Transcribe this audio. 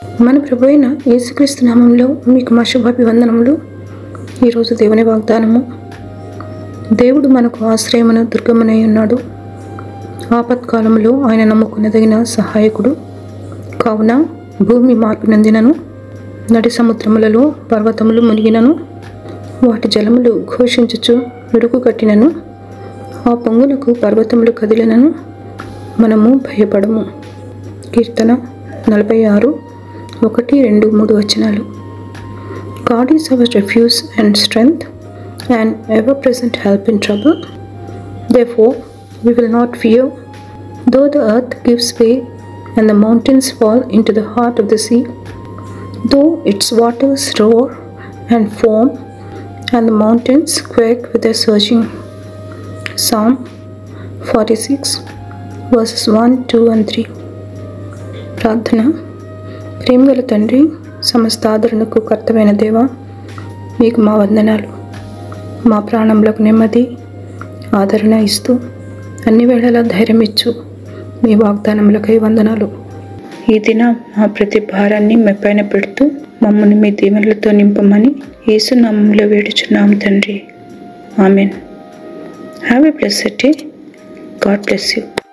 మన ప్రభు అయిన యేసుక్రీస్తు నామంలో మీకు మా శుభాభివందనములు. ఈరోజు దేవుని వాగ్దానము. దేవుడు మనకు ఆశ్రయమును దుర్గమునై ఉన్నాడు. ఆపత్కాలములో ఆయన నమ్ముకునదగిన సహాయకుడు. కావున భూమి మార్పు నందినను, నడి సముద్రములలో పర్వతములు మునిగినను, వాటి జలములు ఘోషించుచు నురుగు కట్టినను, ఆ పొంగులకు పర్వతములు కదిలినను మనము భయపడము. కీర్తన 46, 1, 2, 3 వచనాలు. God is our refuge and strength, and ever-present help in trouble. Therefore, we will not fear, though the earth gives way and the mountains fall into the heart of the sea, though its waters roar and foam, and the mountains quake with their surging. Psalm 46, verses 1, 2, and 3. ప్రార్థన. ప్రేమగల తండ్రి, సమస్త ఆదరణకు కర్తమైన దేవా, మీకు మా వందనాలు. మా ప్రాణంలోకి నెమ్మది, ఆదరణ ఇస్తూ అన్ని వేళలా ధైర్యం ఇచ్చు మీ వాగ్దానములకై వందనాలు. ఈ దిన మా ప్రతి భారాన్ని మీ పైన పెడుతూ మమ్మల్ని మీ దీవెనలతో నింపమని యేసు నామములో వేడుచున్నాము తండ్రి. Amen. Have a blessed day. God bless you.